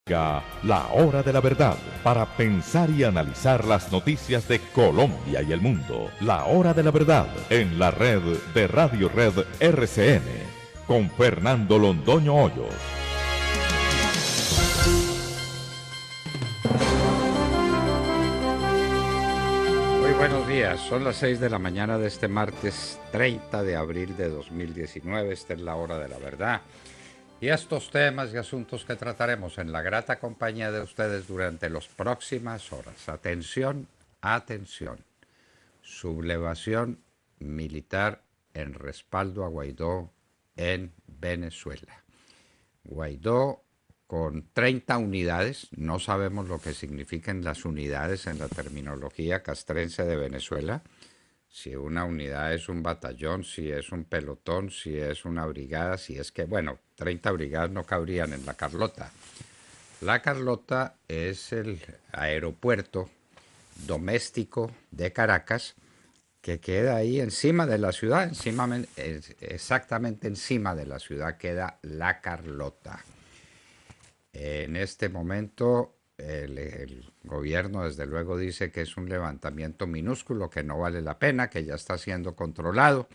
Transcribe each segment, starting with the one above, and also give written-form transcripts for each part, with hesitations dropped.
La Hora de la Verdad, para pensar y analizar las noticias de Colombia y el mundo. La Hora de la Verdad, en la red de Radio Red RCN, con Fernando Londoño Hoyos. Muy buenos días, son las 6 de la mañana de este martes 30 de abril de 2019, esta es la Hora de la Verdad. Y estos temas y asuntos que trataremos en la grata compañía de ustedes durante las próximas horas. Atención, atención. Sublevación militar en respaldo a Guaidó en Venezuela. Guaidó con 30 unidades, no sabemos lo que significan las unidades en la terminología castrense de Venezuela, si una unidad es un batallón, si es un pelotón, si es una brigada, si es que, bueno, 30 brigadas no cabrían en La Carlota. La Carlota es el aeropuerto doméstico de Caracas que queda ahí encima de la ciudad, exactamente encima de la ciudad queda La Carlota. En este momento el gobierno desde luego dice que es un levantamiento minúsculo, que no vale la pena, que ya está siendo controlado.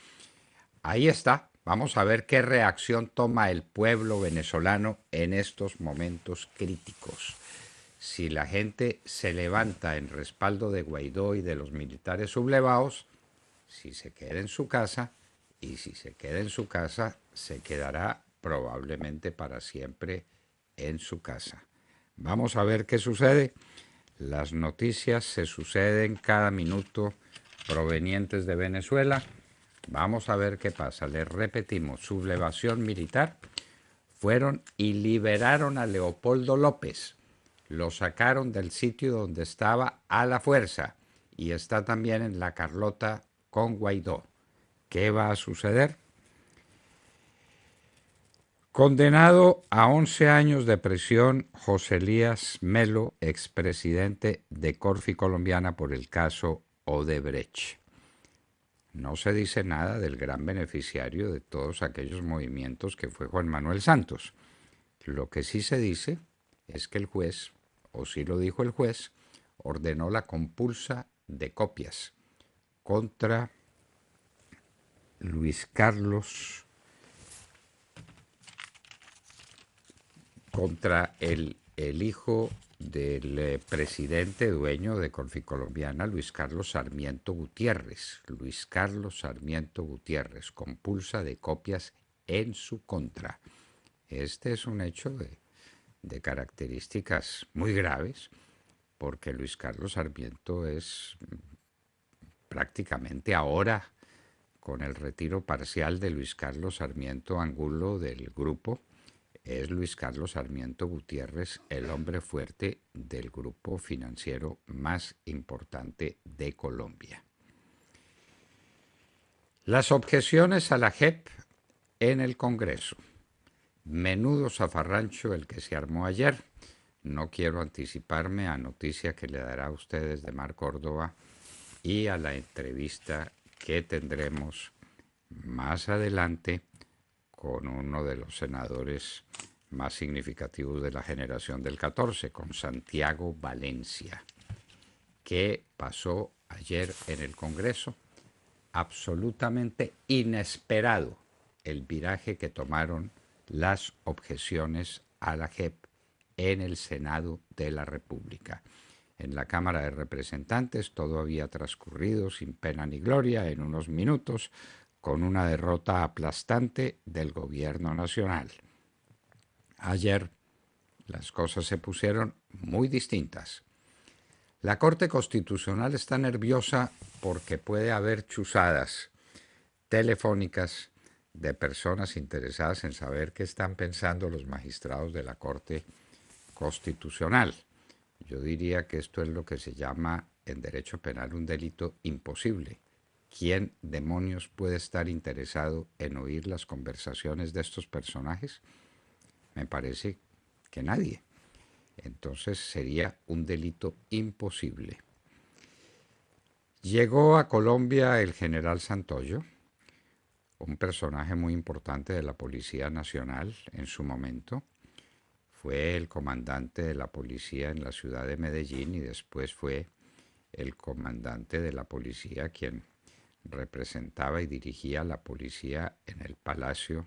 Ahí está. Vamos a ver qué reacción toma el pueblo venezolano en estos momentos críticos. Si la gente se levanta en respaldo de Guaidó y de los militares sublevados, si se queda en su casa, y si se queda en su casa, se quedará probablemente para siempre en su casa. Vamos a ver qué sucede. Las noticias se suceden cada minuto provenientes de Venezuela. Vamos a ver qué pasa. Les repetimos, sublevación militar. Fueron y liberaron a Leopoldo López. Lo sacaron del sitio donde estaba a la fuerza. Y está también en La Carlota con Guaidó. ¿Qué va a suceder? Condenado a 11 años de prisión, José Elías Melo, expresidente de Corfi Colombiana por el caso Odebrecht. No se dice nada del gran beneficiario de todos aquellos movimientos que fue Juan Manuel Santos. Lo que sí se dice es que el juez, o sí lo dijo el juez, ordenó la compulsa de copias contra Luis Carlos, contra el hijo del presidente dueño de Corfi Colombiana, Luis Carlos Sarmiento Gutiérrez. Luis Carlos Sarmiento Gutiérrez, compulsa de copias en su contra. Este es un hecho de características muy graves, porque Luis Carlos Sarmiento es prácticamente ahora, con el retiro parcial de Luis Carlos Sarmiento Angulo del grupo, es Luis Carlos Sarmiento Gutiérrez el hombre fuerte del grupo financiero más importante de Colombia. Las objeciones a la JEP en el Congreso. Menudo zafarrancho el que se armó ayer. No quiero anticiparme a noticia que le dará a ustedes de Mar Córdoba y a la entrevista que tendremos más adelante con uno de los senadores más significativos de la generación del 14, con Santiago Valencia. ¿Qué pasó ayer en el Congreso? Absolutamente inesperado el viraje que tomaron las objeciones a la JEP en el Senado de la República. En la Cámara de Representantes todo había transcurrido sin pena ni gloria en unos minutos, con una derrota aplastante del gobierno nacional. Ayer las cosas se pusieron muy distintas. La Corte Constitucional está nerviosa porque puede haber chuzadas telefónicas de personas interesadas en saber qué están pensando los magistrados de la Corte Constitucional. Yo diría que esto es lo que se llama en derecho penal un delito imposible. ¿Quién demonios puede estar interesado en oír las conversaciones de estos personajes? Me parece que nadie. Entonces sería un delito imposible. Llegó a Colombia el general Santoyo, un personaje muy importante de la Policía Nacional en su momento. fue el comandante de la policía en la ciudad de Medellín y después fue el comandante de la policía quien representaba y dirigía la policía en el Palacio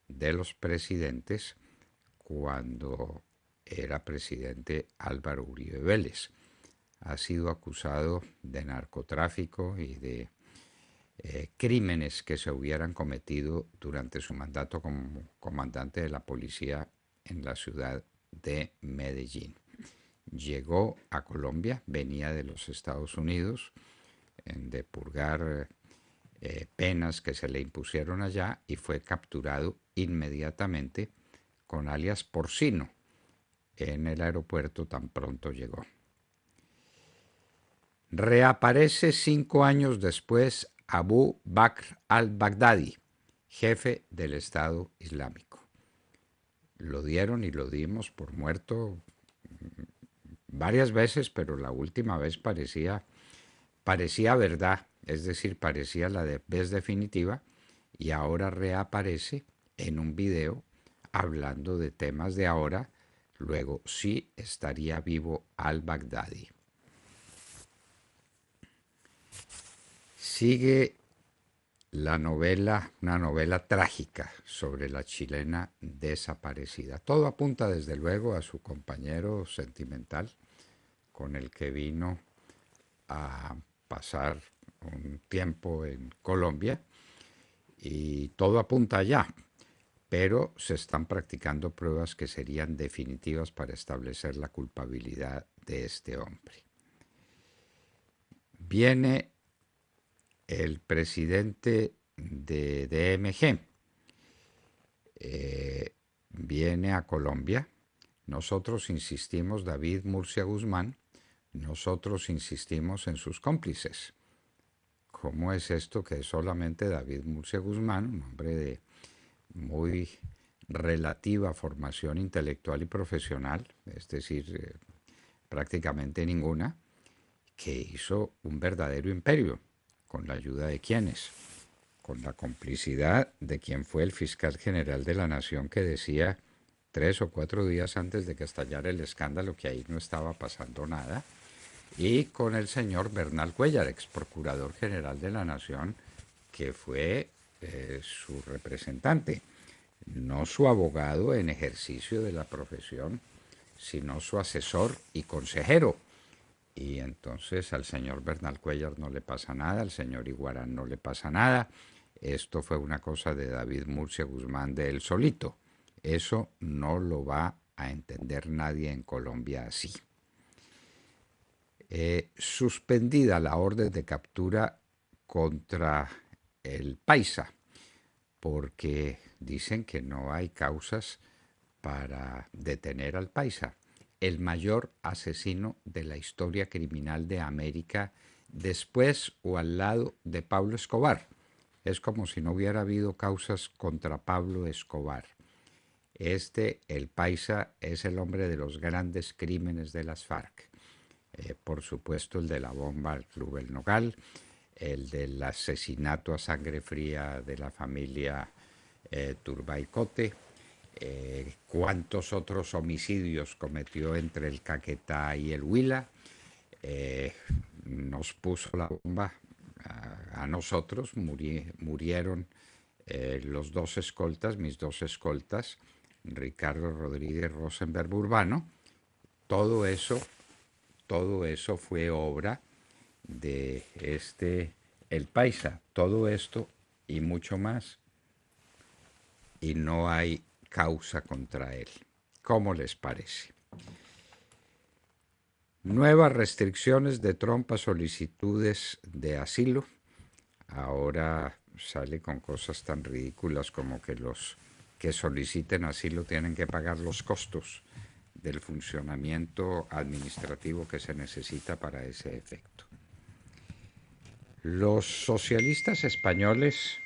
de los Presidentes cuando era presidente Álvaro Uribe Vélez. Ha sido acusado de narcotráfico y de crímenes que se hubieran cometido durante su mandato como comandante de la policía en la ciudad de Medellín. Llegó a Colombia, venía de los Estados Unidos, de purgar penas que se le impusieron allá y fue capturado inmediatamente con alias Porcino en el aeropuerto tan pronto llegó. Reaparece 5 años después Abu Bakr al-Baghdadi, jefe del Estado Islámico. Lo dieron y lo dimos por muerto varias veces, pero la última vez parecía verdad, es decir, parecía la vez definitiva, y ahora reaparece en un video hablando de temas de ahora. Luego sí estaría vivo al-Baghdadi. Sigue la novela, una novela trágica sobre la chilena desaparecida. Todo apunta desde luego a su compañero sentimental con el que vino a pasar un tiempo en Colombia y todo apunta allá, pero se están practicando pruebas que serían definitivas para establecer la culpabilidad de este hombre. Viene el presidente de DMG, viene a Colombia. Nosotros insistimos, David Murcia Guzmán, nosotros insistimos en sus cómplices. ¿Cómo es esto que solamente David Murcia Guzmán, un hombre de muy relativa formación intelectual y profesional, es decir, prácticamente ninguna, que hizo un verdadero imperio? ¿Con la ayuda de quiénes? Con la complicidad de quien fue el fiscal general de la Nación, que decía 3 o 4 días antes de que estallara el escándalo que ahí no estaba pasando nada, y con el señor Bernal Cuéllar, ex procurador general de la Nación, que fue su representante, no su abogado en ejercicio de la profesión, sino su asesor y consejero. Y entonces al señor Bernal Cuéllar no le pasa nada, al señor Iguarán no le pasa nada. Esto fue una cosa de David Murcia Guzmán de él solito. Eso no lo va a entender nadie en Colombia así. Suspendida la orden de captura contra el Paisa, porque dicen que no hay causas para detener al Paisa, el mayor asesino de la historia criminal de América, después o al lado de Pablo Escobar. Es como si no hubiera habido causas contra Pablo Escobar. El Paisa, es el hombre de los grandes crímenes de las FARC. Por supuesto, el de la bomba al Club El Nogal, el del asesinato a sangre fría de la familia Turbay-Cote, cuántos otros homicidios cometió entre el Caquetá y el Huila. Nos puso la bomba a nosotros, murieron los 2 escoltas, mis 2 escoltas, Ricardo Rodríguez Rosenberg Urbano. Todo eso fue obra de el Paisa, todo esto y mucho más, y no hay causa contra él. ¿Cómo les parece? Nuevas restricciones de Trump a solicitudes de asilo. Ahora sale con cosas tan ridículas como que los que soliciten asilo tienen que pagar los costos del funcionamiento administrativo que se necesita para ese efecto. Los socialistas españoles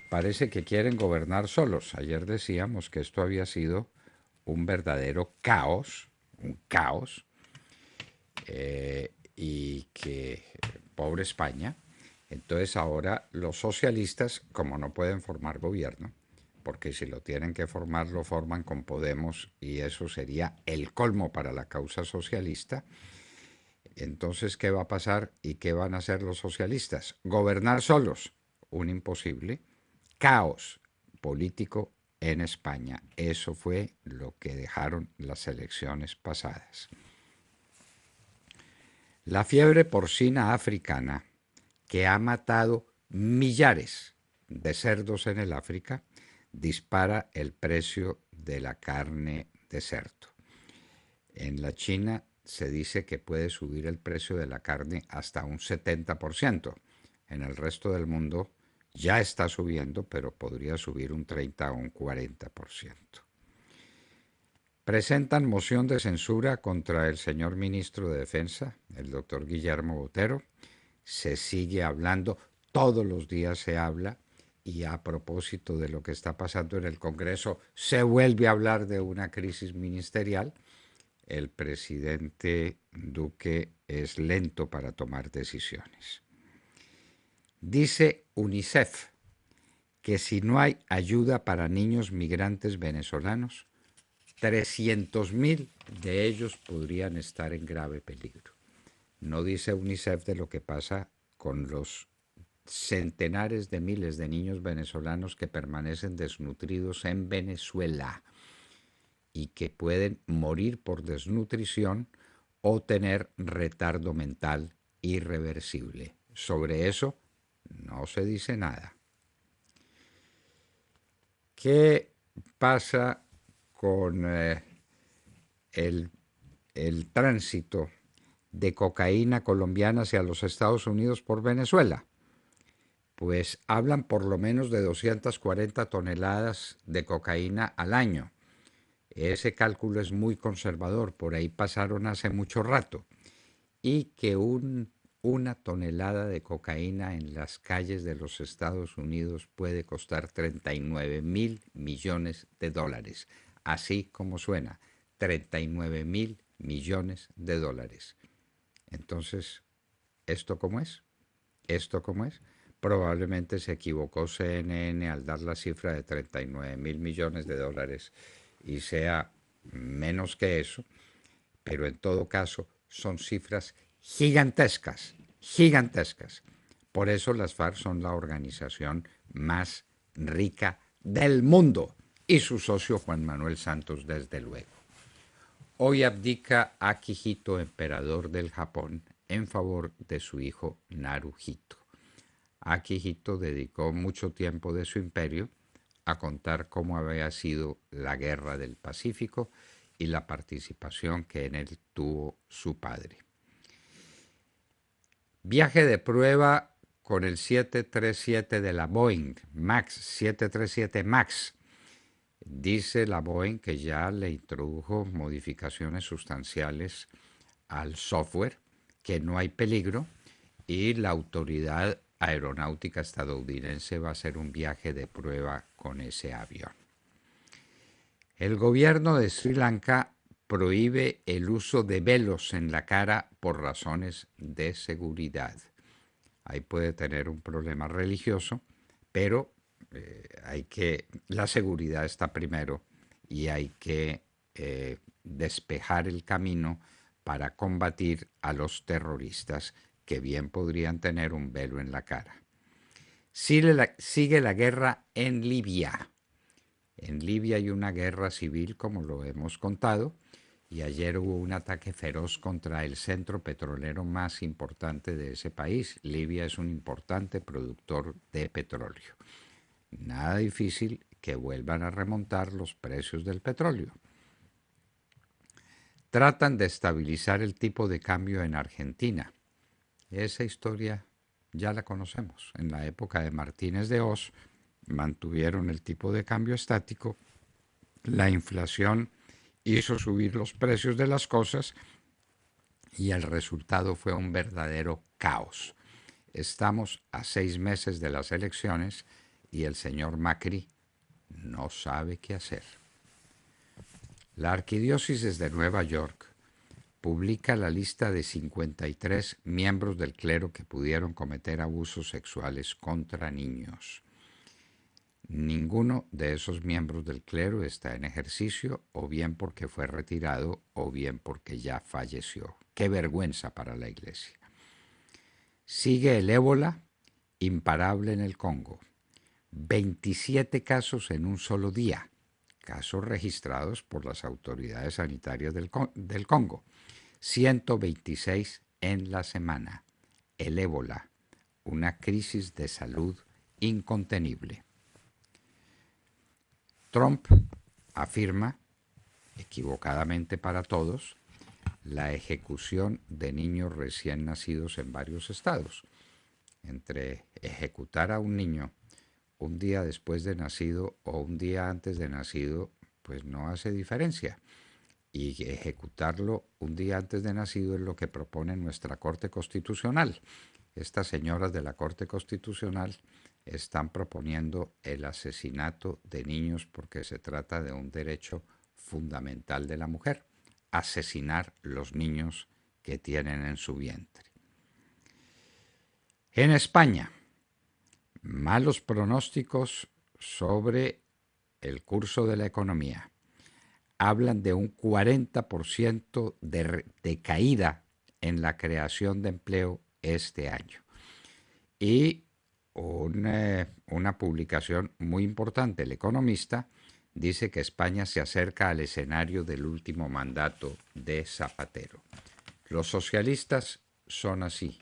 parece que quieren gobernar solos. Ayer decíamos que esto había sido un verdadero caos, y que pobre España. Entonces ahora los socialistas, como no pueden formar gobierno, porque si lo tienen que formar, lo forman con Podemos y eso sería el colmo para la causa socialista. Entonces, ¿qué va a pasar y qué van a hacer los socialistas? Gobernar solos, un imposible. Caos político en España. Eso fue lo que dejaron las elecciones pasadas. La fiebre porcina africana, que ha matado millares de cerdos en el África, dispara el precio de la carne de cerdo. En la China se dice que puede subir el precio de la carne hasta un 70%. En el resto del mundo ya está subiendo, pero podría subir un 30 o un 40%. Presentan moción de censura contra el señor ministro de Defensa, el doctor Guillermo Botero. Se sigue hablando, todos los días se habla, y a propósito de lo que está pasando en el Congreso, se vuelve a hablar de una crisis ministerial. El presidente Duque es lento para tomar decisiones. Dice UNICEF que si no hay ayuda para niños migrantes venezolanos, 300.000 de ellos podrían estar en grave peligro. No dice UNICEF de lo que pasa con los centenares de miles de niños venezolanos que permanecen desnutridos en Venezuela y que pueden morir por desnutrición o tener retardo mental irreversible. Sobre eso no se dice nada. ¿Qué pasa con el tránsito de cocaína colombiana hacia los Estados Unidos por Venezuela? Pues hablan por lo menos de 240 toneladas de cocaína al año. Ese cálculo es muy conservador, por ahí pasaron hace mucho rato. Y que una tonelada de cocaína en las calles de los Estados Unidos puede costar 39.000 millones de dólares. Así como suena, 39.000 millones de dólares. Entonces, ¿esto cómo es? ¿Esto cómo es? Probablemente se equivocó CNN al dar la cifra de 39.000 millones de dólares y sea menos que eso, pero en todo caso son cifras gigantescas, gigantescas. Por eso las FARC son la organización más rica del mundo y su socio Juan Manuel Santos, desde luego. Hoy abdica Akihito, emperador del Japón, en favor de su hijo Naruhito. Akihito dedicó mucho tiempo de su imperio a contar cómo había sido la guerra del Pacífico y la participación que en él tuvo su padre. Viaje de prueba con el 737 de la Boeing, MAX, 737 MAX. Dice la Boeing que ya le introdujo modificaciones sustanciales al software, que no hay peligro, y la autoridad aeronáutica estadounidense va a hacer un viaje de prueba con ese avión. El gobierno de Sri Lanka prohíbe el uso de velos en la cara por razones de seguridad. Ahí puede tener un problema religioso, pero la seguridad está primero y hay que despejar el camino para combatir a los terroristas que bien podrían tener un velo en la cara. Sigue la guerra en Libia. En Libia hay una guerra civil, como lo hemos contado, y ayer hubo un ataque feroz contra el centro petrolero más importante de ese país. Libia es un importante productor de petróleo. Nada difícil que vuelvan a remontar los precios del petróleo. Tratan de estabilizar el tipo de cambio en Argentina. Esa historia ya la conocemos. En la época de Martínez de Hoz mantuvieron el tipo de cambio estático, la inflación hizo subir los precios de las cosas y el resultado fue un verdadero caos. Estamos a 6 meses de las elecciones y el señor Macri no sabe qué hacer. La Arquidiócesis de Nueva York publica la lista de 53 miembros del clero que pudieron cometer abusos sexuales contra niños. ninguno de esos miembros del clero está en ejercicio, o bien porque fue retirado, o bien porque ya falleció. ¡Qué vergüenza para la Iglesia! Sigue el ébola, imparable en el Congo. 27 casos en un solo día, casos registrados por las autoridades sanitarias del Congo. 126 en la semana. El ébola, una crisis de salud incontenible. Trump afirma, equivocadamente para todos, la ejecución de niños recién nacidos en varios estados. Entre ejecutar a un niño un día después de nacido o un día antes de nacido, pues no hace diferencia. Y ejecutarlo un día antes de nacido es lo que propone nuestra Corte Constitucional. Estas señoras de la Corte Constitucional están proponiendo el asesinato de niños porque se trata de un derecho fundamental de la mujer, asesinar los niños que tienen en su vientre. En España, malos pronósticos sobre el curso de la economía. Hablan de un 40% de caída en la creación de empleo este año. Y una publicación muy importante, El Economista, dice que España se acerca al escenario del último mandato de Zapatero. Los socialistas son así,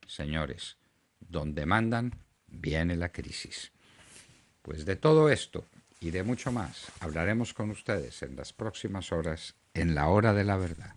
señores. Donde mandan, viene la crisis. Pues de todo esto y de mucho más hablaremos con ustedes en las próximas horas en la Hora de la Verdad.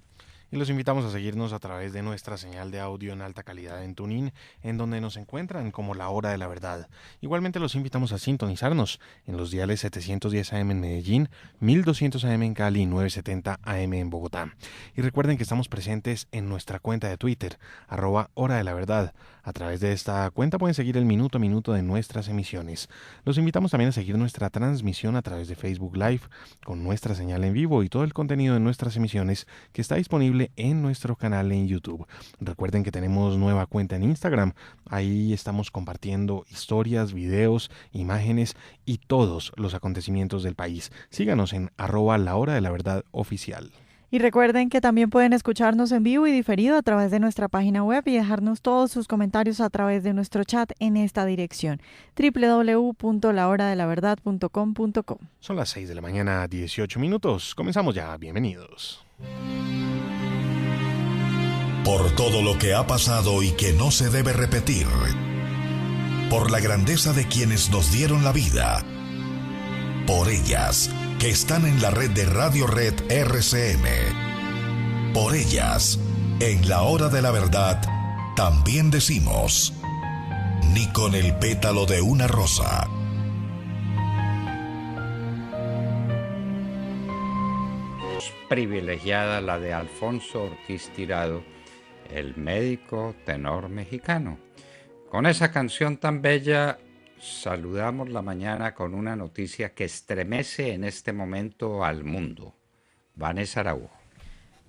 Y los invitamos a seguirnos a través de nuestra señal de audio en alta calidad en TuneIn, en donde nos encuentran como La Hora de la Verdad. Igualmente los invitamos a sintonizarnos en los diales 710 AM en Medellín, 1200 AM en Cali y 970 AM en Bogotá. Y recuerden que estamos presentes en nuestra cuenta de Twitter, @Hora de la Verdad. A través de esta cuenta pueden seguir el minuto a minuto de nuestras emisiones. Los invitamos también a seguir nuestra transmisión a través de Facebook Live, con nuestra señal en vivo y todo el contenido de nuestras emisiones que está disponible en nuestro canal en YouTube. Recuerden que tenemos nueva cuenta en Instagram. Ahí estamos compartiendo historias, videos, imágenes y todos los acontecimientos del país. Síganos en @La Hora de la Verdad Oficial. Y recuerden que también pueden escucharnos en vivo y diferido a través de nuestra página web y dejarnos todos sus comentarios a través de nuestro chat en esta dirección: www.lahoradelaverdad.com.co. Son las 6 de la mañana, 18 minutos. Comenzamos ya. Bienvenidos. Por todo lo que ha pasado y que no se debe repetir. Por la grandeza de quienes nos dieron la vida. Por ellas, que están en la red de Radio Red RCN. Por ellas, en la Hora de la Verdad, también decimos, ni con el pétalo de una rosa. Privilegiada la de Alfonso Ortiz Tirado, el médico tenor mexicano. Con esa canción tan bella saludamos la mañana con una noticia que estremece en este momento al mundo. Vanessa Araujo.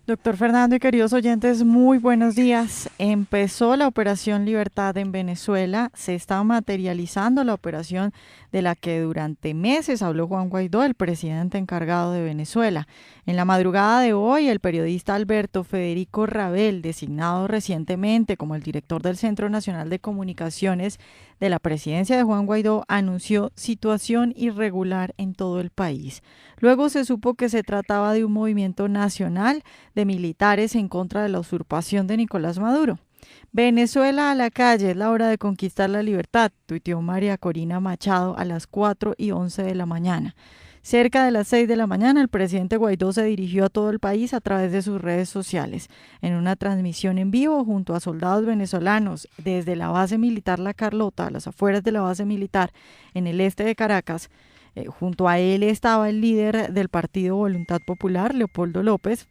Doctor Fernando y queridos oyentes, muy buenos días. Empezó la Operación Libertad en Venezuela. Se está materializando la operación de la que durante meses habló Juan Guaidó, el presidente encargado de Venezuela. En la madrugada de hoy, el periodista Alberto Federico Rabel, designado recientemente como el director del Centro Nacional de Comunicaciones de la presidencia de Juan Guaidó, anunció situación irregular en todo el país. Luego se supo que se trataba de un movimiento nacional de militares en contra de la usurpación de Nicolás Maduro. Venezuela a la calle, es la hora de conquistar la libertad, tuiteó María Corina Machado a las 4:11 de la mañana. Cerca de las 6 de la mañana, el presidente Guaidó se dirigió a todo el país a través de sus redes sociales. En una transmisión en vivo junto a soldados venezolanos desde la base militar La Carlota, a las afueras de la base militar en el este de Caracas, junto a él estaba el líder del Partido Voluntad Popular, Leopoldo López,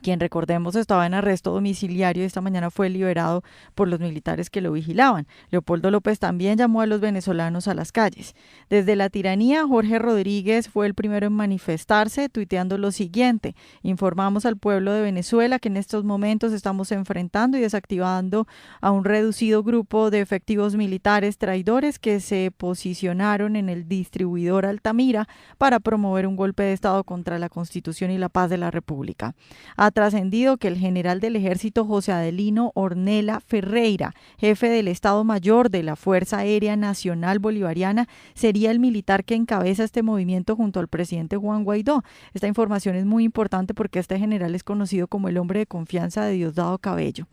quien, recordemos, estaba en arresto domiciliario y esta mañana fue liberado por los militares que lo vigilaban. Leopoldo López también llamó a los venezolanos a las calles. Desde la tiranía, Jorge Rodríguez fue el primero en manifestarse, tuiteando lo siguiente: informamos al pueblo de Venezuela que en estos momentos estamos enfrentando y desactivando a un reducido grupo de efectivos militares traidores que se posicionaron en el distribuidor Altamira para promover un golpe de Estado contra la Constitución y la paz de la República. Ha trascendido que el general del Ejército José Adelino Ornella Ferreira, jefe del Estado Mayor de la Fuerza Aérea Nacional Bolivariana, sería el militar que encabeza este movimiento junto al presidente Juan Guaidó. Esta información es muy importante porque este general es conocido como el hombre de confianza de Diosdado Cabello.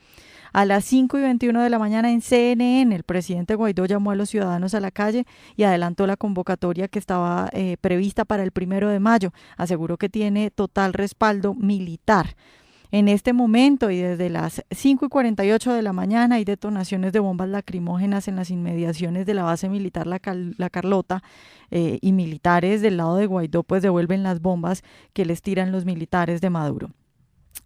A las 5:21 de la mañana en CNN, el presidente Guaidó llamó a los ciudadanos a la calle y adelantó la convocatoria que estaba prevista para el 1 de mayo. Aseguró que tiene total respaldo militar. En este momento y desde las 5:48 de la mañana hay detonaciones de bombas lacrimógenas en las inmediaciones de la base militar La Carlota y militares del lado de Guaidó pues devuelven las bombas que les tiran los militares de Maduro.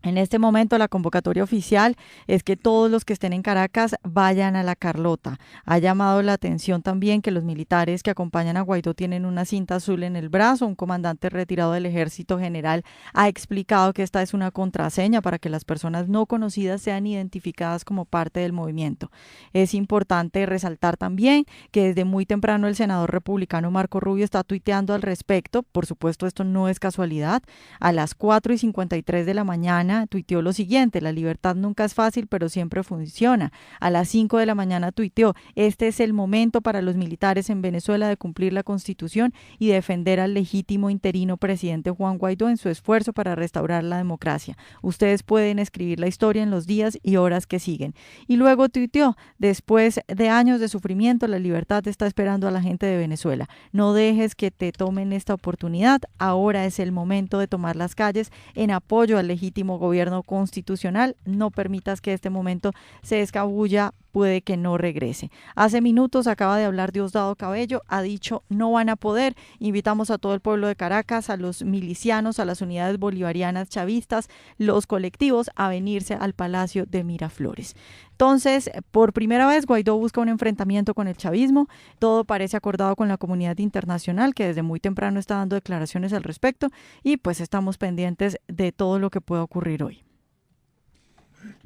En este momento la convocatoria oficial es que todos los que estén en Caracas vayan a La Carlota. Ha llamado la atención también que los militares que acompañan a Guaidó tienen una cinta azul en el brazo. Un comandante retirado del Ejército General ha explicado que esta es una contraseña para que las personas no conocidas sean identificadas como parte del movimiento. Es importante resaltar también que desde muy temprano el senador republicano Marco Rubio está tuiteando al respecto. Por supuesto, esto no es casualidad. A las 4:53 de la mañana tuiteó lo siguiente: la libertad nunca es fácil, pero siempre funciona. A las 5 de la mañana tuiteó: este es el momento para los militares en Venezuela de cumplir la Constitución y defender al legítimo interino presidente Juan Guaidó en su esfuerzo para restaurar la democracia. Ustedes pueden escribir la historia en los días y horas que siguen. Y luego tuiteó: después de años de sufrimiento, la libertad está esperando a la gente de Venezuela. No dejes que te tomen esta oportunidad. Ahora es el momento de tomar las calles en apoyo al legítimo gobierno constitucional. No permitas que este momento se escabulla, puede que no regrese. Hace minutos acaba de hablar Diosdado Cabello, ha dicho no van a poder. Invitamos a todo el pueblo de Caracas, a los milicianos, a las unidades bolivarianas chavistas, los colectivos a venirse al Palacio de Miraflores. Entonces, por primera vez Guaidó busca un enfrentamiento con el chavismo. Todo parece acordado con la comunidad internacional, que desde muy temprano está dando declaraciones al respecto, y pues estamos pendientes de todo lo que pueda ocurrir hoy.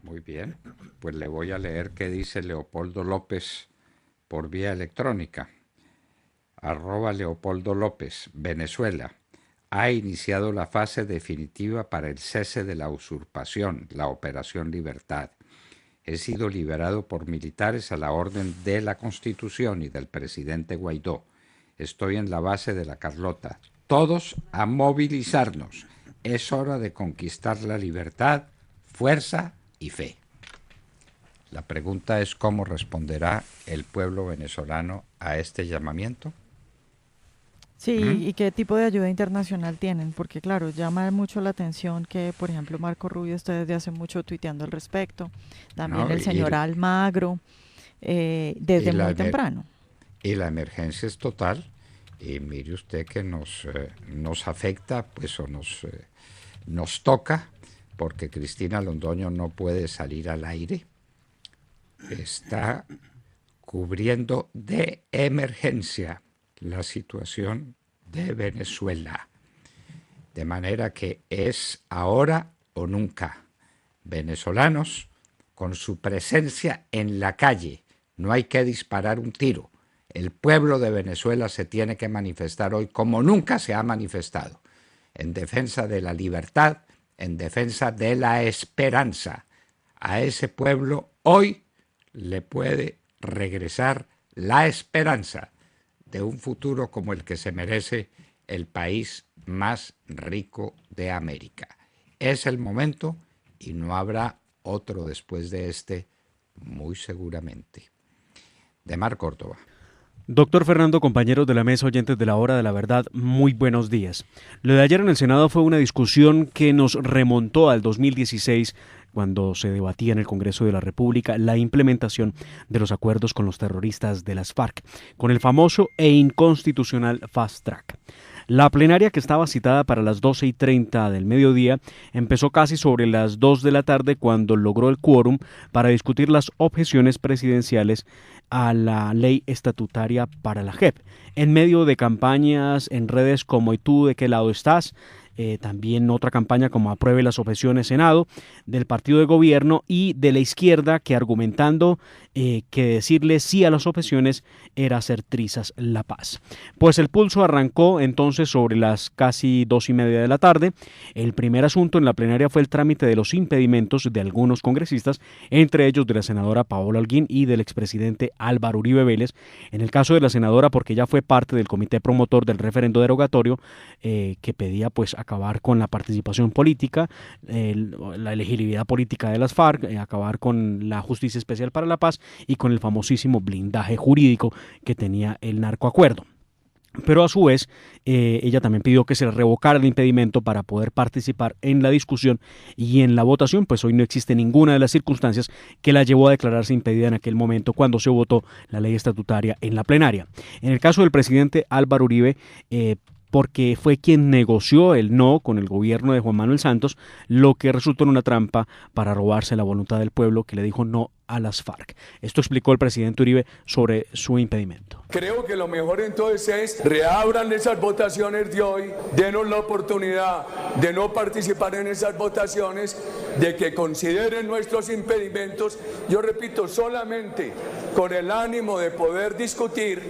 Muy bien, pues le voy a leer qué dice Leopoldo López por vía electrónica. @Leopoldo López, Venezuela. Ha iniciado la fase definitiva para el cese de la usurpación, la Operación Libertad. He sido liberado por militares a la orden de la Constitución y del presidente Guaidó. Estoy en la base de La Carlota. Todos a movilizarnos. Es hora de conquistar la libertad, fuerza y fe. La pregunta es cómo responderá el pueblo venezolano a este llamamiento. Sí, ¿y qué tipo de ayuda internacional tienen? Porque claro, llama mucho la atención que, por ejemplo, Marco Rubio está desde hace mucho tuiteando al respecto. También el señor Almagro, desde muy temprano. Y la emergencia es total. Y mire usted que nos afecta, pues, o nos toca, porque Cristina Londoño no puede salir al aire. Está cubriendo de emergencia la situación de Venezuela. De manera que es ahora o nunca. Venezolanos, con su presencia en la calle, no hay que disparar un tiro. El pueblo de Venezuela se tiene que manifestar hoy como nunca se ha manifestado, en defensa de la libertad, en defensa de la esperanza. A ese pueblo hoy le puede regresar la esperanza de un futuro como el que se merece el país más rico de América. Es el momento y no habrá otro después de este, muy seguramente. De Mar Córdoba. Doctor Fernando, compañeros de la mesa, oyentes de la Hora de la Verdad, muy buenos días. Lo de ayer en el Senado fue una discusión que nos remontó al 2016, cuando se debatía en el Congreso de la República la implementación de los acuerdos con los terroristas de las FARC, con el famoso e inconstitucional Fast Track. La plenaria, que estaba citada para las 12:30 del mediodía, empezó casi sobre las 2 de la tarde cuando logró el quórum para discutir las objeciones presidenciales a la ley estatutaria para la JEP. En medio de campañas en redes como ¿y tú de qué lado estás?, también otra campaña como apruebe las objeciones Senado, del partido de gobierno y de la izquierda, que argumentando que decirle sí a las objeciones era hacer trizas la paz. Pues el pulso arrancó entonces sobre las casi 2:30 de la tarde. El primer asunto en la plenaria fue el trámite de los impedimentos de algunos congresistas, entre ellos de la senadora Paola Holguín y del expresidente Álvaro Uribe Vélez. En el caso de la senadora, porque ya fue parte del comité promotor del referendo derogatorio que pedía pues acabar con la participación política, la elegibilidad política de las FARC, acabar con la justicia especial para la paz y con el famosísimo blindaje jurídico que tenía el narcoacuerdo. Pero a su vez, ella también pidió que se le revocara el impedimento para poder participar en la discusión y en la votación, pues hoy no existe ninguna de las circunstancias que la llevó a declararse impedida en aquel momento cuando se votó la ley estatutaria en la plenaria. En el caso del presidente Álvaro Uribe, porque fue quien negoció el no con el gobierno de Juan Manuel Santos, lo que resultó en una trampa para robarse la voluntad del pueblo que le dijo no a las FARC. Esto explicó el presidente Uribe sobre su impedimento. Creo que lo mejor entonces es reabran esas votaciones de hoy, denos la oportunidad de no participar en esas votaciones, de que consideren nuestros impedimentos. Yo repito, solamente con el ánimo de poder discutir,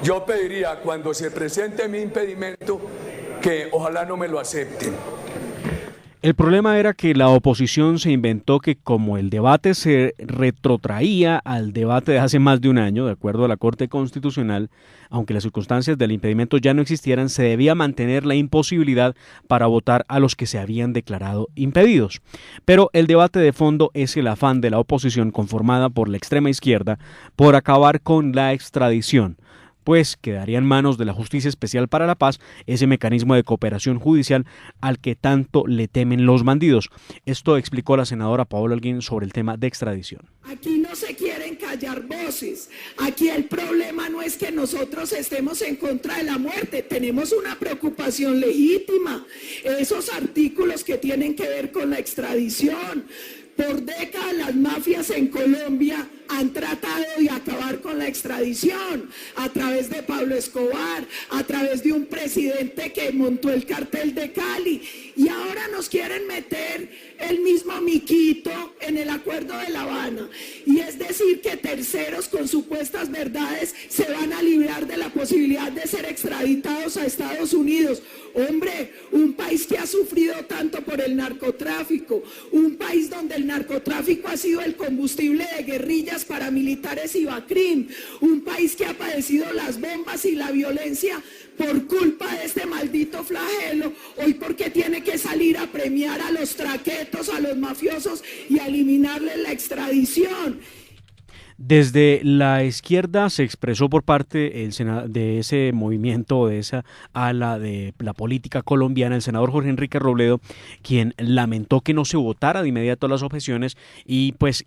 yo pediría cuando se presente mi impedimento que ojalá no me lo acepten. El problema era que la oposición se inventó que como el debate se retrotraía al debate de hace más de un año, de acuerdo a la Corte Constitucional, aunque las circunstancias del impedimento ya no existieran, se debía mantener la imposibilidad para votar a los que se habían declarado impedidos. Pero el debate de fondo es el afán de la oposición, conformada por la extrema izquierda, por acabar con la extradición, pues quedaría en manos de la Justicia Especial para la Paz, ese mecanismo de cooperación judicial al que tanto le temen los bandidos. Esto explicó la senadora Paola Holguín sobre el tema de extradición. Aquí no se quieren callar voces. Aquí el problema no es que nosotros estemos en contra de la muerte, tenemos una preocupación legítima. Esos artículos que tienen que ver con la extradición. Por décadas las mafias en Colombia han tratado de acabar con la extradición a través de Pablo Escobar, a través de un presidente que montó el cartel de Cali, y ahora nos quieren meter el mismo miquito en el acuerdo de La Habana, y es decir que terceros con supuestas verdades se van a librar de la posibilidad de ser extraditados a Estados Unidos. Hombre, un país que ha sufrido tanto por el narcotráfico, un país donde el narcotráfico ha sido el combustible de guerrillas paramilitares y BACRIM, un país que ha padecido las bombas y la violencia por culpa de este maldito flagelo, hoy porque tiene que salir a premiar a los traquetos, a los mafiosos y a eliminarles la extradición. Desde la izquierda se expresó por parte de ese movimiento, de esa ala de la política colombiana, el senador Jorge Enrique Robledo, quien lamentó que no se votara de inmediato las objeciones y pues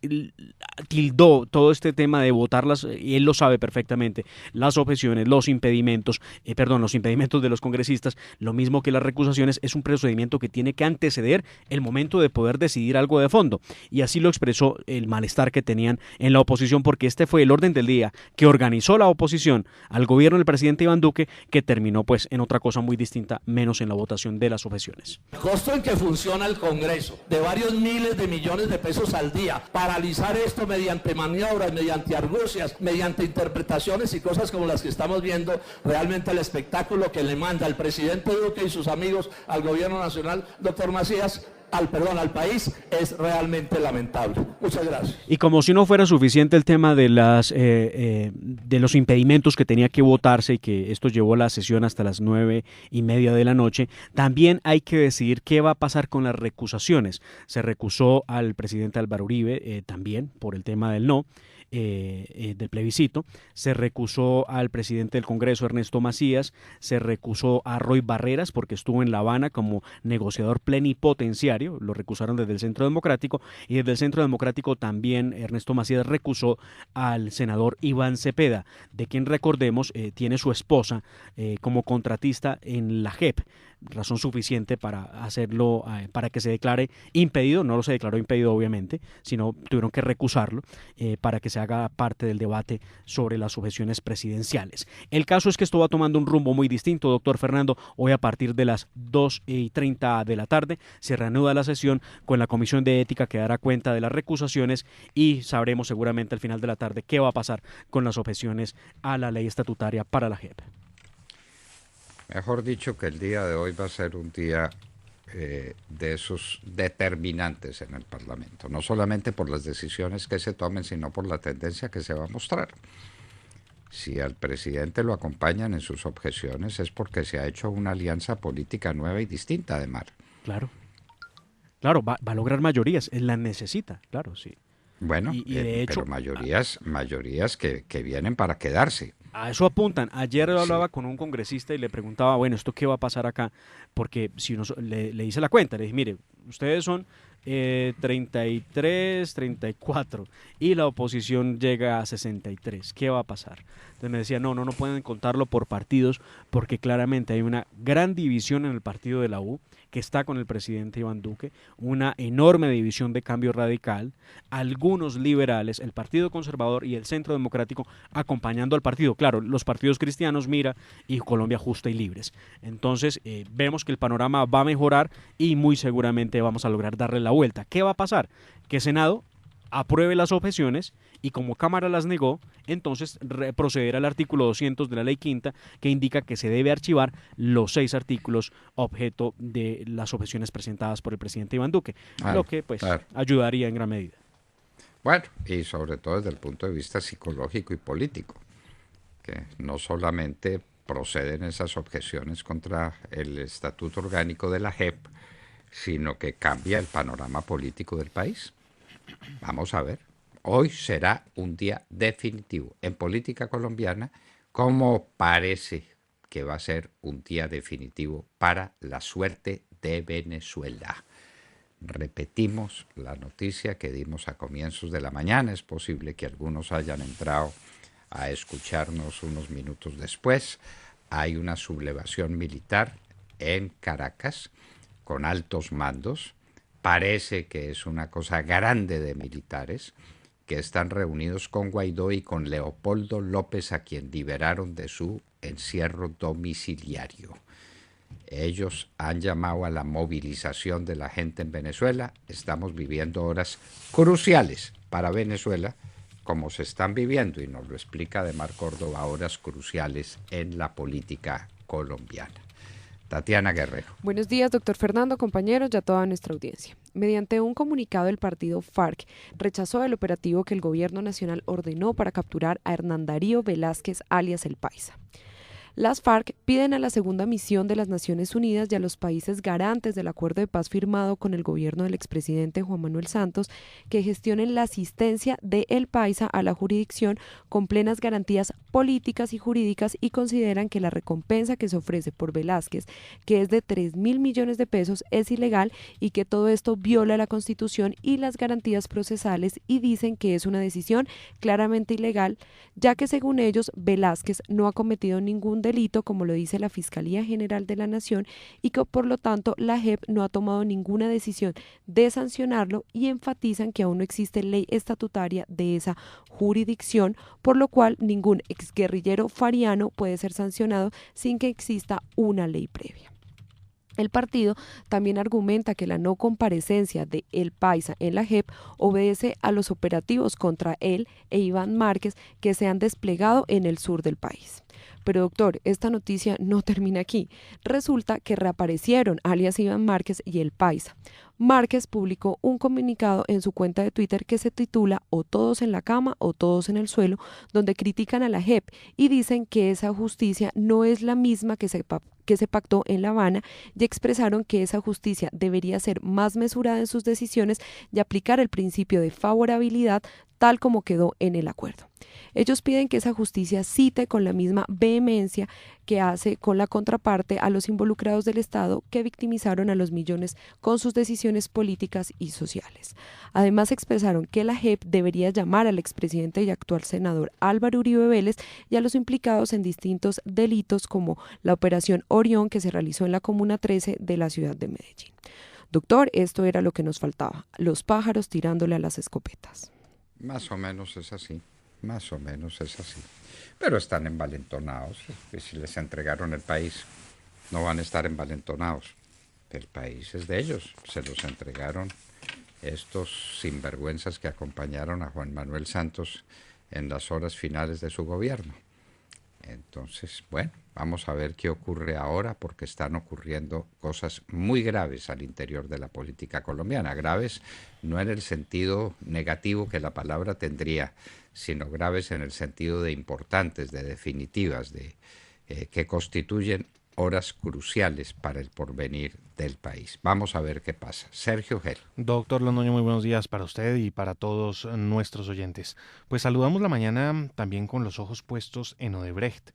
tildó todo este tema de votarlas, y él lo sabe perfectamente, las objeciones, los impedimentos de los congresistas, lo mismo que las recusaciones, es un procedimiento que tiene que anteceder el momento de poder decidir algo de fondo, y así lo expresó el malestar que tenían en la oposición, porque este fue el orden del día que organizó la oposición al gobierno del presidente Iván Duque, que terminó pues en otra cosa muy distinta, menos en la votación de las objeciones. El costo en que funciona el Congreso, de varios miles de millones de pesos al día, paralizar esto mediante maniobras, mediante argucias, mediante interpretaciones y cosas como las que estamos viendo, realmente el espectáculo que le manda el presidente Duque y sus amigos al gobierno nacional, doctor Macías, al país, es realmente lamentable. Muchas gracias. Y como si no fuera suficiente el tema de los impedimentos que tenía que votarse, y que esto llevó la sesión hasta las 9:30 de la noche, también hay que decidir qué va a pasar con las recusaciones. Se recusó al presidente Álvaro Uribe también por el tema del no. Del plebiscito, se recusó al presidente del Congreso Ernesto Macías, se recusó a Roy Barreras porque estuvo en La Habana como negociador plenipotenciario, estatutario, lo recusaron desde el Centro Democrático, y desde el Centro Democrático también Ernesto Macías recusó al senador Iván Cepeda, de quien recordemos tiene su esposa como contratista en la JEP, razón suficiente para hacerlo, para que se declare impedido. No lo se declaró impedido obviamente, sino tuvieron que recusarlo para que se haga parte del debate sobre las sucesiones presidenciales. El caso es que esto va tomando un rumbo muy distinto, doctor Fernando. Hoy a partir de las 2:30 de la tarde se reanuda la sesión con la Comisión de Ética, que dará cuenta de las recusaciones, y sabremos seguramente al final de la tarde qué va a pasar con las objeciones a la ley estatutaria para la JEP. Mejor dicho, que el día de hoy va a ser un día de esos determinantes en el Parlamento, no solamente por las decisiones que se tomen, sino por la tendencia que se va a mostrar. Si al presidente lo acompañan en sus objeciones es porque se ha hecho una alianza política nueva y distinta de Mar. Claro, va a lograr mayorías, él las necesita, claro, sí. Bueno, y de hecho, pero mayorías que vienen para quedarse. A eso apuntan. Ayer hablaba con un congresista y le preguntaba, bueno, ¿esto qué va a pasar acá? Porque si le hice la cuenta, le dije, mire, ustedes son 33, 34 y la oposición llega a 63. ¿Qué va a pasar? Entonces me decía, no pueden contarlo por partidos, porque claramente hay una gran división en el partido de la U, que está con el presidente Iván Duque, una enorme división de Cambio Radical, algunos liberales, el Partido Conservador y el Centro Democrático acompañando al partido. Claro, los partidos cristianos, Mira, y Colombia Justa y Libres. Entonces, vemos que el panorama va a mejorar y muy seguramente vamos a lograr darle la vuelta. ¿Qué va a pasar? Que Senado apruebe las objeciones y como Cámara las negó, entonces procederá al artículo 200 de la Ley Quinta, que indica que se debe archivar los 6 artículos objeto de las objeciones presentadas por el presidente Iván Duque, lo que pues ayudaría en gran medida. Bueno, y sobre todo desde el punto de vista psicológico y político, que no solamente proceden esas objeciones contra el Estatuto Orgánico de la JEP, sino que cambia el panorama político del país. Vamos a ver, hoy será un día definitivo en política colombiana, como parece que va a ser un día definitivo para la suerte de Venezuela. Repetimos la noticia que dimos a comienzos de la mañana. Es posible que algunos hayan entrado a escucharnos unos minutos después. Hay una sublevación militar en Caracas con altos mandos. Parece que es una cosa grande de militares que están reunidos con Guaidó y con Leopoldo López, a quien liberaron de su encierro domiciliario. Ellos han llamado a la movilización de la gente en Venezuela. Estamos viviendo horas cruciales para Venezuela, como se están viviendo, y nos lo explica Ademar Córdoba, horas cruciales en la política colombiana. Tatiana Guerrero. Buenos días, doctor Fernando, compañeros, y a toda nuestra audiencia. Mediante un comunicado, el partido FARC rechazó el operativo que el gobierno nacional ordenó para capturar a Hernán Darío Velázquez, alias El Paisa. Las FARC piden a la segunda misión de las Naciones Unidas y a los países garantes del acuerdo de paz firmado con el gobierno del expresidente Juan Manuel Santos que gestionen la asistencia de El Paisa a la jurisdicción con plenas garantías políticas y jurídicas, y consideran que la recompensa que se ofrece por Velázquez, que es de 3.000 millones de pesos, es ilegal y que todo esto viola la Constitución y las garantías procesales, y dicen que es una decisión claramente ilegal, ya que según ellos Velázquez no ha cometido ningún delito, como lo dice la Fiscalía General de la Nación, y que por lo tanto la JEP no ha tomado ninguna decisión de sancionarlo, y enfatizan que aún no existe ley estatutaria de esa jurisdicción, por lo cual ningún exguerrillero fariano puede ser sancionado sin que exista una ley previa. El partido también argumenta que la no comparecencia de El Paisa en la JEP obedece a los operativos contra él e Iván Márquez que se han desplegado en el sur del país. Pero doctor, esta noticia no termina aquí. Resulta que reaparecieron alias Iván Márquez y El Paisa. Márquez publicó un comunicado en su cuenta de Twitter que se titula "O todos en la cama o todos en el suelo", donde critican a la JEP y dicen que esa justicia no es la misma que se pactó en La Habana, y expresaron que esa justicia debería ser más mesurada en sus decisiones y aplicar el principio de favorabilidad tal como quedó en el acuerdo. Ellos piden que esa justicia cite con la misma vehemencia que hace con la contraparte a los involucrados del Estado que victimizaron a los millones con sus decisiones políticas y sociales. Además expresaron que la JEP debería llamar al expresidente y actual senador Álvaro Uribe Vélez y a los implicados en distintos delitos como la Operación Orión que se realizó en la Comuna 13 de la ciudad de Medellín. Doctor, esto era lo que nos faltaba, los pájaros tirándole a las escopetas. Más o menos es así. Más o menos es así. Pero están envalentonados. Si les entregaron el país, no van a estar envalentonados. El país es de ellos. Se los entregaron estos sinvergüenzas que acompañaron a Juan Manuel Santos en las horas finales de su gobierno. Entonces, bueno, vamos a ver qué ocurre ahora, porque están ocurriendo cosas muy graves al interior de la política colombiana. Graves no en el sentido negativo que la palabra tendría, sino graves en el sentido de importantes, de definitivas, de que constituyen horas cruciales para el porvenir del país. Vamos a ver qué pasa. Sergio Gel. Doctor Londoño, muy buenos días para usted y para todos nuestros oyentes. Pues saludamos la mañana también con los ojos puestos en Odebrecht,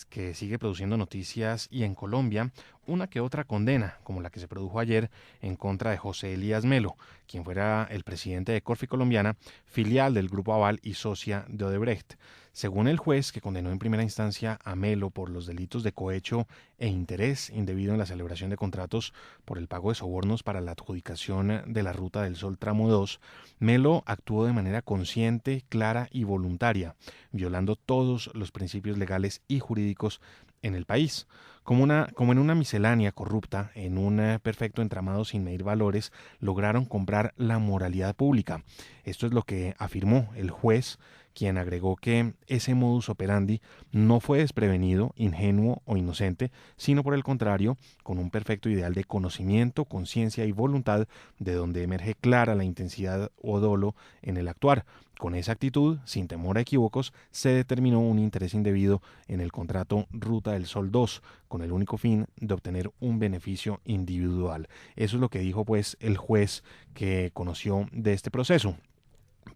que sigue produciendo noticias, y en Colombia una que otra condena, como la que se produjo ayer en contra de José Elías Melo, quien fuera el presidente de Corfi Colombiana, filial del Grupo Aval y socia de Odebrecht. Según el juez, que condenó en primera instancia a Melo por los delitos de cohecho e interés indebido en la celebración de contratos por el pago de sobornos para la adjudicación de la Ruta del Sol Tramo 2, Melo actuó de manera consciente, clara y voluntaria, violando todos los principios legales y jurídicos en el país. Como en una miscelánea corrupta, en un perfecto entramado sin medir valores, lograron comprar la moralidad pública. Esto es lo que afirmó el juez, quien agregó que ese modus operandi no fue desprevenido, ingenuo o inocente, sino por el contrario, con un perfecto ideal de conocimiento, conciencia y voluntad, de donde emerge clara la intensidad o dolo en el actuar. Con esa actitud, sin temor a equívocos, se determinó un interés indebido en el contrato Ruta del Sol 2, con el único fin de obtener un beneficio individual. Eso es lo que dijo pues el juez que conoció de este proceso.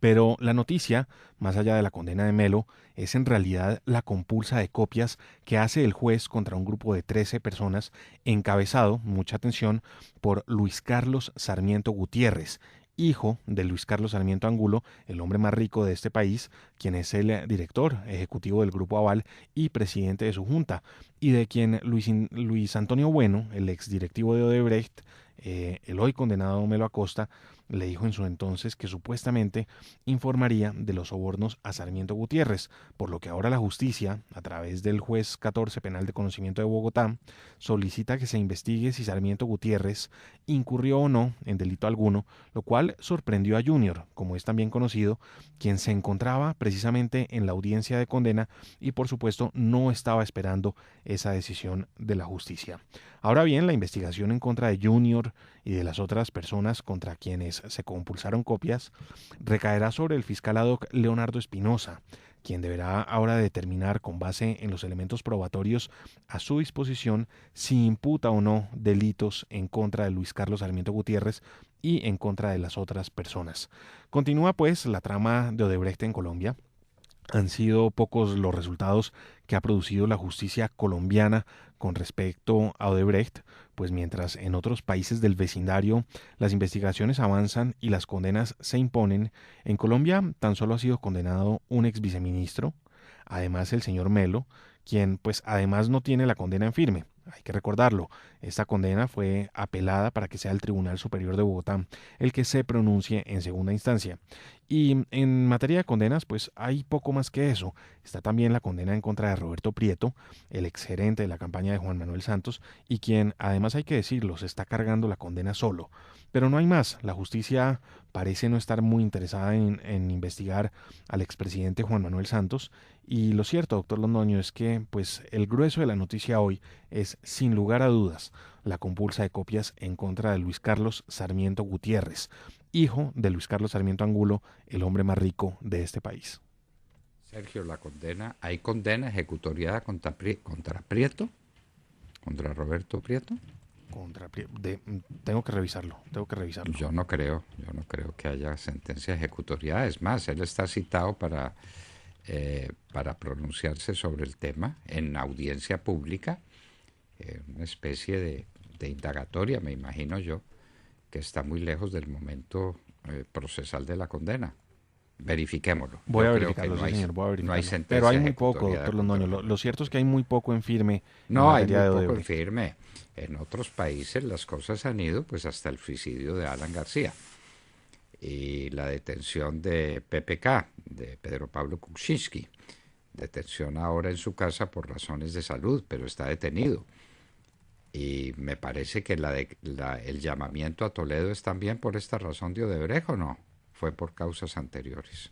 Pero la noticia, más allá de la condena de Melo, es en realidad la compulsa de copias que hace el juez contra un grupo de 13 personas encabezado, mucha atención, por Luis Carlos Sarmiento Gutiérrez, hijo de Luis Carlos Sarmiento Angulo, el hombre más rico de este país, quien es el director ejecutivo del Grupo Aval y presidente de su junta, y de quien Luis Antonio Bueno, el exdirectivo de Odebrecht, el hoy condenado Melo Acosta, le dijo en su entonces que supuestamente informaría de los sobornos a Sarmiento Gutiérrez, por lo que ahora la justicia, a través del juez 14 penal de conocimiento de Bogotá, solicita que se investigue si Sarmiento Gutiérrez incurrió o no en delito alguno, lo cual sorprendió a Junior, como es también conocido, quien se encontraba precisamente en la audiencia de condena y por supuesto no estaba esperando esa decisión de la justicia. Ahora bien, la investigación en contra de Junior y de las otras personas contra quienes se compulsaron copias recaerá sobre el fiscal ad hoc Leonardo Espinosa, quien deberá ahora determinar con base en los elementos probatorios a su disposición si imputa o no delitos en contra de Luis Carlos Sarmiento Gutiérrez y en contra de las otras personas. Continúa pues la trama de Odebrecht en Colombia. Han sido pocos los resultados que ha producido la justicia colombiana con respecto a Odebrecht, pues mientras en otros países del vecindario las investigaciones avanzan y las condenas se imponen, en Colombia tan solo ha sido condenado un ex viceministro, además el señor Melo, quien pues además no tiene la condena en firme. Hay que recordarlo, esta condena fue apelada para que sea el Tribunal Superior de Bogotá el que se pronuncie en segunda instancia. Y en materia de condenas, pues hay poco más que eso. Está también la condena en contra de Roberto Prieto, el exgerente de la campaña de Juan Manuel Santos, y quien, además hay que decirlo, se está cargando la condena solo. Pero no hay más. La justicia parece no estar muy interesada en investigar al expresidente Juan Manuel Santos. Y lo cierto, doctor Londoño, es que pues el grueso de la noticia hoy es, sin lugar a dudas, la compulsa de copias en contra de Luis Carlos Sarmiento Gutiérrez, hijo de Luis Carlos Sarmiento Angulo, el hombre más rico de este país. Sergio, la condena, ¿hay condena ejecutoriada contra Prieto? ¿Contra Roberto Prieto? Tengo que revisarlo. Yo no creo que haya sentencia ejecutoria. Es más, él está citado para pronunciarse sobre el tema en audiencia pública, una especie de indagatoria, me imagino yo, que está muy lejos del momento procesal de la condena. Verifiquémoslo. Voy a verificarlo, señor. No hay sentencia. Pero hay muy poco, doctor Londoño. Lo cierto es que hay muy poco en firme. No, hay muy poco en firme. En otros países las cosas han ido pues hasta el suicidio de Alan García y la detención de PPK, de Pedro Pablo Kuczynski. Detención ahora en su casa por razones de salud, pero está detenido. Y me parece que el llamamiento a Toledo es también por esta razón de Odebrecht, ¿o no? Fue por causas anteriores.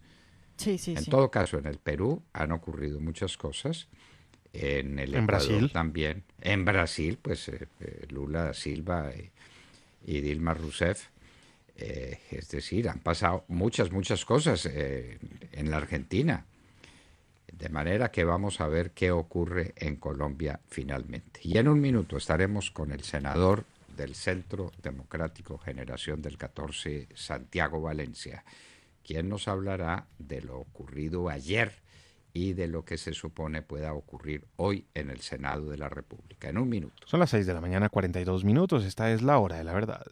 Sí. En todo caso, en el Perú han ocurrido muchas cosas. En Ecuador Brasil también. En Brasil, pues Lula da Silva y Dilma Rousseff. Es decir, han pasado muchas cosas en la Argentina. De manera que vamos a ver qué ocurre en Colombia finalmente. Y en un minuto estaremos con el senador del Centro Democrático Generación del 14, Santiago Valencia, quien nos hablará de lo ocurrido ayer y de lo que se supone pueda ocurrir hoy en el Senado de la República. En un minuto. Son las 6 de la mañana, 42 minutos. Esta es la hora de la verdad.